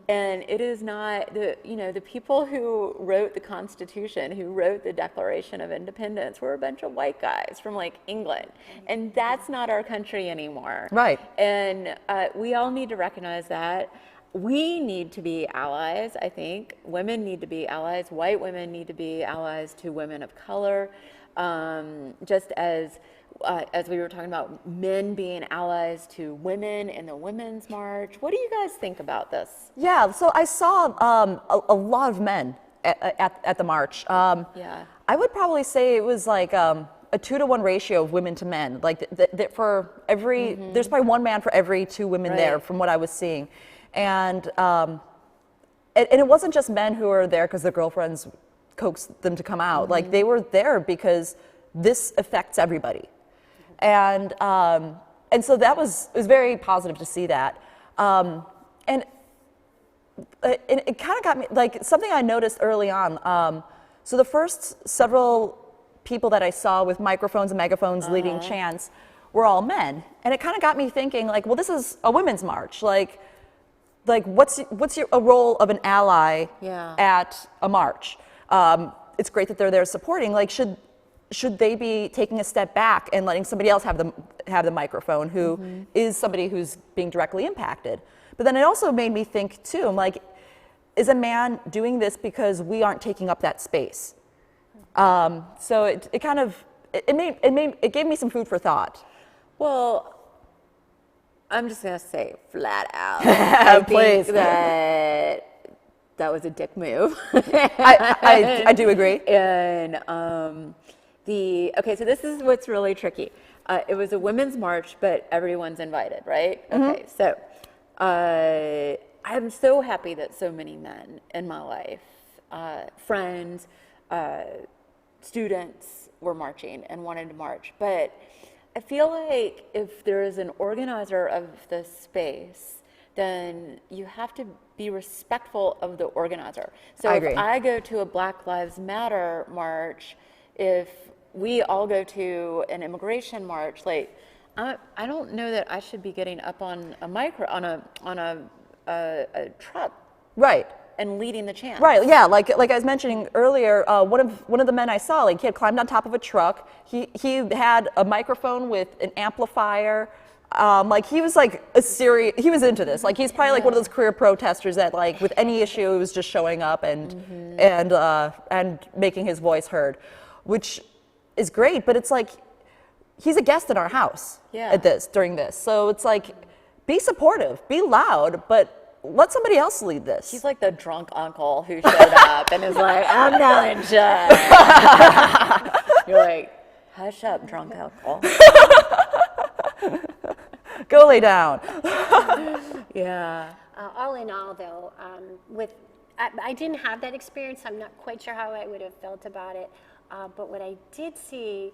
and it is not the people who wrote the Constitution, who wrote the Declaration of Independence, were a bunch of white guys from like England, and that's not our country anymore. Right. And we all need to recognize that. We need to be allies. I think women need to be allies. White women need to be allies to women of color, just as we were talking about men being allies to women in the Women's March. What do you guys think about this? Yeah, so I saw a lot of men at the march. Yeah. I would probably say it was like a 2-to-1 ratio of women to men. Like for every, there's probably one man for every 2 women there, from what I was seeing. And it wasn't just men who were there because their girlfriends coaxed them to come out. Like they were there because this affects everybody. And so it was very positive to see that. And it kind of got me, like something I noticed early on. So the first several people that I saw with microphones and megaphones leading chants were all men. And it kind of got me thinking, like, well, this is a women's march. Like what's a role of an ally at a march? It's great that they're there supporting. Like, should they be taking a step back and letting somebody else have the microphone who is somebody who's being directly impacted? But then it also made me think too, I'm like, is a man doing this because we aren't taking up that space? So it kind of, it gave me some food for thought. Well, I'm just gonna say flat out, I think that was a dick move. I do agree. And okay, so this is what's really tricky. It was a women's march, but everyone's invited, right? Okay, so I'm so happy that so many men in my life, friends, students, were marching and wanted to march. But I feel like if there is an organizer of the space, then you have to be respectful of the organizer. So if I go to a Black Lives Matter march, if we all go to an immigration march, like I don't know that I should be getting up on a truck, right, and leading the chant. Right. Yeah. Like I was mentioning earlier, one of the men I saw, like he had climbed on top of a truck. He had a microphone with an amplifier. Like he was like he was into this. Like he's probably like one of those career protesters that like with any issue was just showing up and making his voice heard, which is great. But it's like he's a guest in our house during this. So it's like be supportive, be loud, but let somebody else lead this. He's like the drunk uncle who showed up and is like, I'm not in charge. You're like, hush up, drunk uncle. Go lay down. Yeah. All in all, though, I didn't have that experience. I'm not quite sure how I would have felt about it. But what I did see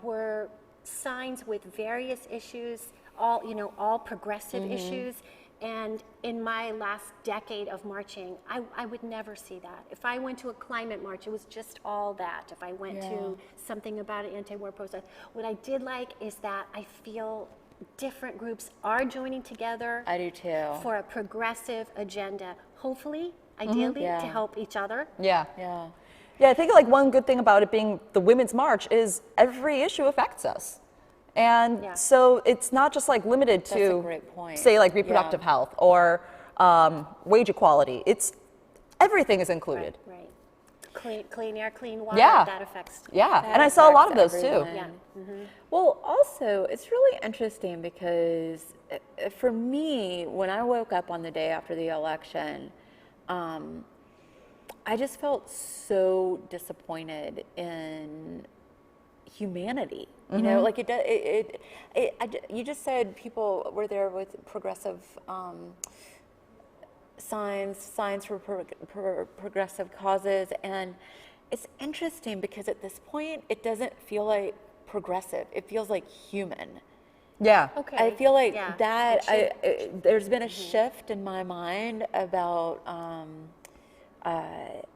were signs with various issues, all progressive issues. And in my last decade of marching, I would never see that. If I went to a climate march, it was just all that. If I went to something about an anti-war protest, what I did like is that I feel different groups are joining together. I do too. For a progressive agenda, hopefully, ideally, to help each other. Yeah. Yeah. Yeah, I think like one good thing about it being the Women's March is every issue affects us. And so it's not just like limited That's a to, great point. say, like reproductive health or wage equality. It's everything is included. Right. clean air, clean water, Yeah. that affects. Yeah, That and I saw a lot of those affects too. everyone. Yeah. Well, also, it's really interesting because for me, when I woke up on the day after the election, I just felt so disappointed in humanity. You know, like you just said people were there with progressive signs for progressive causes, and it's interesting because at this point it doesn't feel like progressive, it feels like human. Yeah. Okay. I feel like Yeah. that there's been a shift in my mind about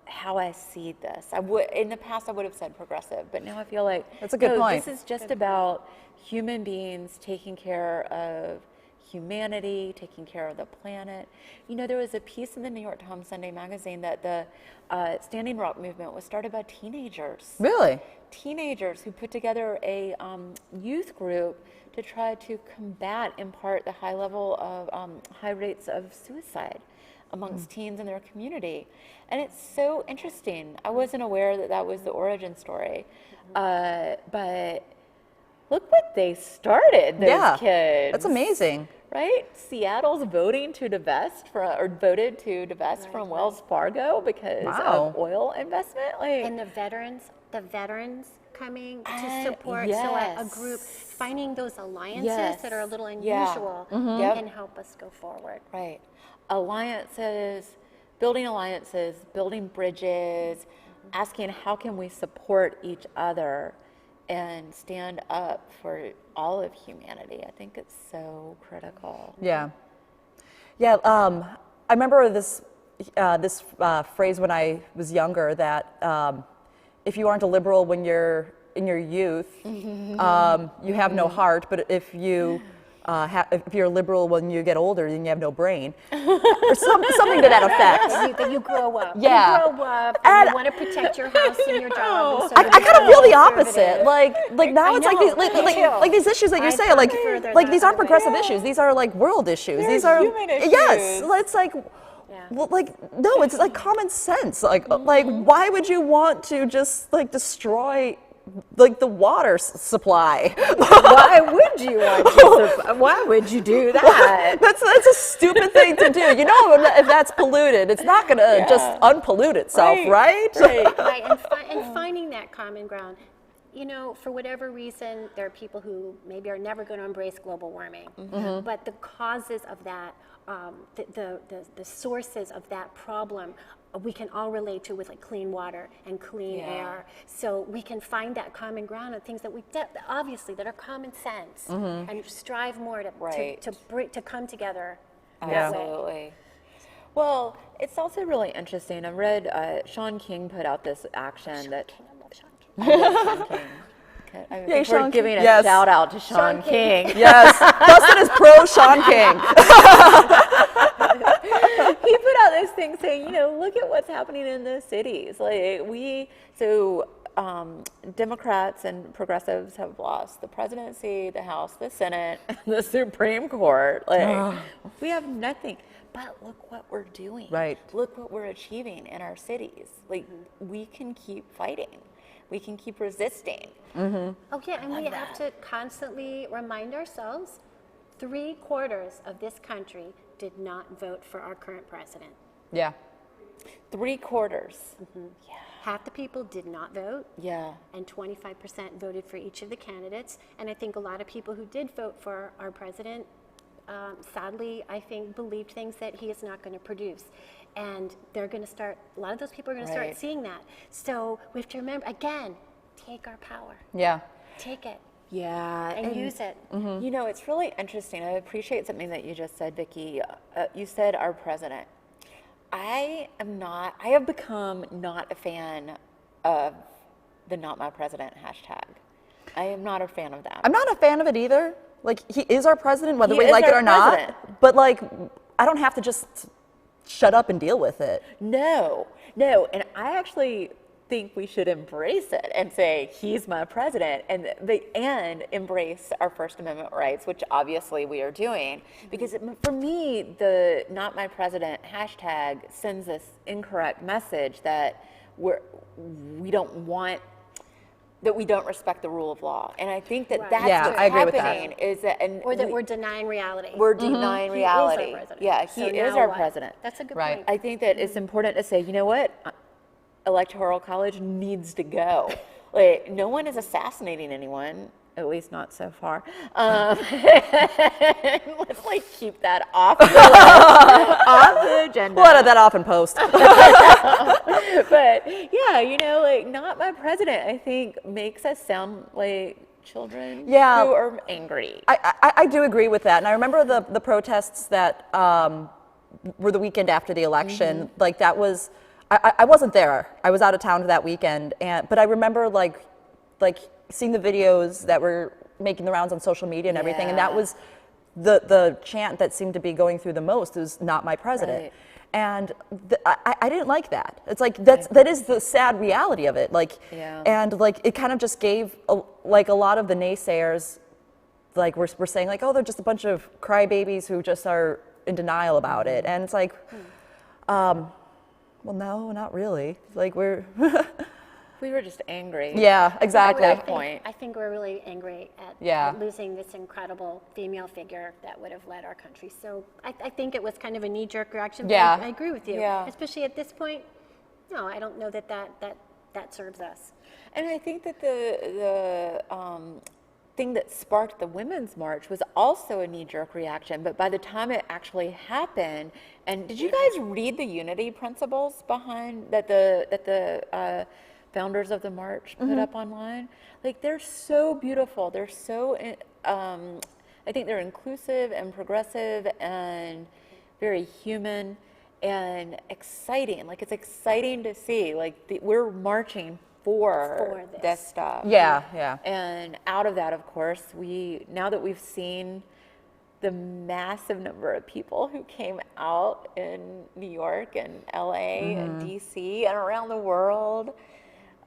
how I see this. In the past I would have said progressive, but now I feel like That's a good no, point. this is just about human beings taking care of humanity, taking care of the planet. You know, there was a piece in the New York Times Sunday magazine that the Standing Rock movement was started by teenagers. Really? Teenagers who put together a youth group to try to combat, in part, the high rates of suicide amongst teens in their community. And it's so interesting. I wasn't aware that that was the origin story, but look what they started, those kids. That's amazing. Right? Seattle's voted to divest from Wells Fargo because Wow. of oil investment. Like, And the veterans coming to support, yes. so a group finding those alliances that are a little Yeah. unusual Yep. can help us go forward. Right. Alliances, building bridges, asking how can we support each other and stand up for all of humanity. I think it's so critical. Yeah. Yeah. I remember this phrase when I was younger that if you aren't a liberal when you're in your youth, you have no heart. But if you if you're a liberal when you get older, then you have no brain, or something to that effect. That you grow up. Yeah. You grow up and you want to protect your house and your job. And so I you kind of become feel the conservative. opposite. Like now it's like know, these like these issues that you're I've saying, gone like further these that aren't way. progressive issues. These are like world issues. They're These are human issues. Yes. It's like. Yeah. Well, like no, it's like common sense. Like why would you want to just like destroy like the water supply? Why would you want to? Why would you do that? That's a stupid thing to do. You know, if that's polluted, it's not gonna just unpollute itself, right? Right, and finding that common ground. You know, for whatever reason, there are people who maybe are never going to embrace global warming, but the causes of that, the sources of that problem, we can all relate to with like clean water and clean air. So we can find that common ground on things that obviously that are common sense, and strive more to come together. that way. Absolutely. Well, it's also really interesting. I read Sean King put out this action that. I love Sean King. Sean King. I think Yay, we're Sean giving King. a Yes. shout out to Sean King. Yes, Dustin is pro Sean King. He put out this thing saying, you know, look at what's happening in the cities. Like Democrats and progressives have lost the presidency, the House, the Senate, and the Supreme Court. Like we have nothing. But look what we're doing. Right. Look what we're achieving in our cities. Like we can keep fighting. We can keep resisting. Oh yeah, and we have to constantly remind ourselves, 3/4 of this country did not vote for our current president. Yeah. 3/4. Yeah. Half the people did not vote, Yeah. and 25% voted for each of the candidates. And I think a lot of people who did vote for our president, sadly, I think, believed things that he is not going to produce. And they're going to start, a lot of those people are going to Right. start seeing that. So we have to remember, again, take our power, Yeah. take it, Yeah. and use it. You know, it's really interesting. I appreciate something that you just said, Vicki. You said our president. I have become not a fan of the "not my president" hashtag. I am not a fan of that. I'm not a fan of it either. Like he is our president, whether He we is like it our or not. president. But like, I don't have to just shut up and deal with it. No, and I actually think we should embrace it and say he's my president, and embrace our First Amendment rights, which obviously we are doing. Because for me, the "not my president" hashtag sends this incorrect message that we don't want, that we don't respect the rule of law. And I think that Right. that's Yeah, what's I agree with that. happening is that, and Or that we're denying reality. we're denying He is our reality. president. Yeah, So he is now our what? president. That's a good Right. point. I think that it's important to say, you know what, Electoral College needs to go. Like, no one is assassinating anyone, at least not so far. Let's like keep that off the list, off the agenda. We'll edit that off in post. But yeah, you know, like, not my president, I think makes us sound like children Yeah. who are angry. I do agree with that. And I remember the protests that were the weekend after the election. Like that was, I wasn't there. I was out of town that weekend. But I remember like seeing the videos that were making the rounds on social media and everything. And that Yeah. was the chant that seemed to be going through the most is "Not my president." Right. And I didn't like that. It's like that is the sad reality of it. Like, Yeah. and like it kind of just gave a lot of the naysayers, like we're saying like, oh, they're just a bunch of crybabies who just are in denial about it. And it's like, well, no, not really. Like we're We were just angry. yeah, exactly. At that point. I think we're really angry at, Yeah. at losing this incredible female figure that would have led our country. So I think it was kind of a knee-jerk reaction. But Yeah. I agree with you. Yeah. Especially at this point. No, I don't know that serves us. And I think that the thing that sparked the Women's March was also a knee-jerk reaction. But by the time it actually happened, and did you guys read the unity principles behind that the founders of the march put up online? Like, they're so beautiful. They're so, I think they're inclusive and progressive and very human and exciting. Like, it's exciting to see. Like, we're marching for this. this stuff. Yeah. And out of that, of course, now that we've seen the massive number of people who came out in New York and LA and DC and around the world,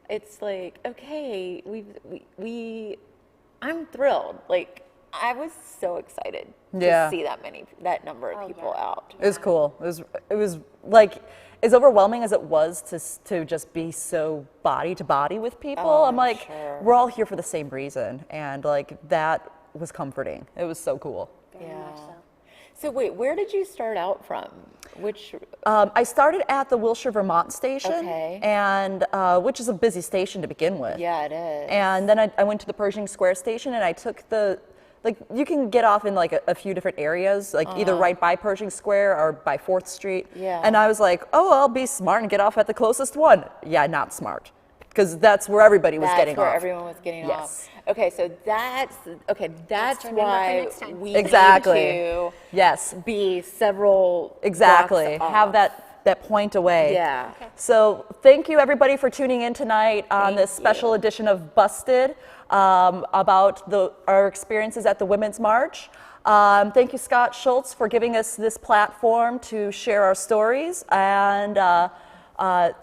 it's like, okay, I'm thrilled. Like, I was so excited Yeah. to see that number of people out. It was cool. It was like as overwhelming as it was to just be so body to body with people. I'm like, sure. we're all here for the same reason, and like that was comforting. It was so cool. Very much so. So wait, where did you start out from? Which? I started at the Wilshire, Vermont station, Okay. and which is a busy station to begin with. Yeah, it is. And then I went to the Pershing Square station, and I took you can get off in like a few different areas, like either right by Pershing Square or by 4th Street. Yeah. And I was like, oh, I'll be smart and get off at the closest one. Yeah, not smart, because that's where everybody was getting That's where off. everyone was getting Yes. off. Okay, so that's remember for why next time. we Exactly. need to Yes, be several exactly. blocks Have off. that point away. Yeah. Okay. So thank you everybody for tuning in tonight on this special edition of Busted about our experiences at the Women's March. Thank you, Scott Schultz, for giving us this platform to share our stories, and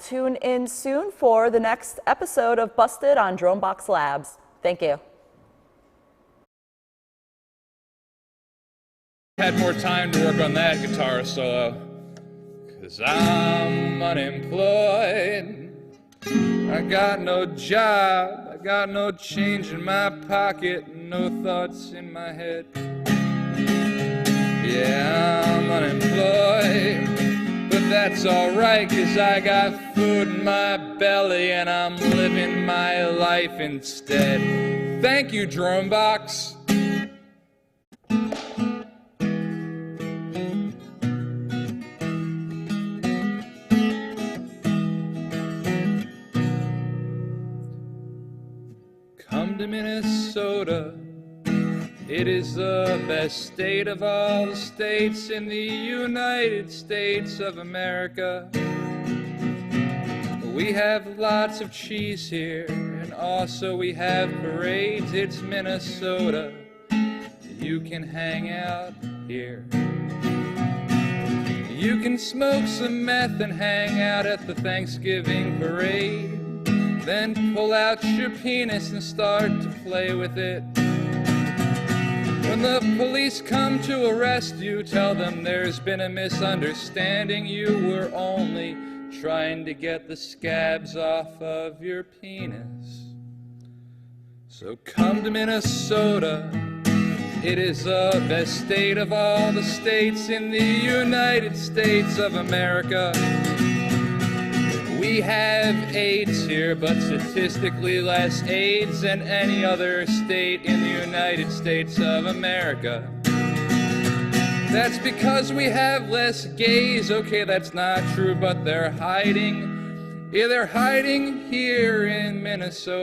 tune in soon for the next episode of Busted on Dromebox Labs. Thank you. Had more time to work on that guitar solo, 'cause I'm unemployed. I got no job, I got no change in my pocket, no thoughts in my head. Yeah, I'm unemployed, but that's alright, 'cause I got food in my belly and I'm living my life instead. Thank you, Dromebox. Come to Minnesota, it is the best state of all the states in the United States of America. We have lots of cheese here, and also we have parades. It's Minnesota, you can hang out here. You can smoke some meth and hang out at the Thanksgiving parade. Then pull out your penis and start to play with it. When the police come to arrest you, tell them there's been a misunderstanding. You were only trying to get the scabs off of your penis. So come to Minnesota, it is the best state of all the states in the United States of America. We have AIDS here, but statistically less AIDS than any other state in the United States of America. That's because we have less gays. Okay, that's not true, but they're hiding. Yeah, they're hiding here in Minnesota.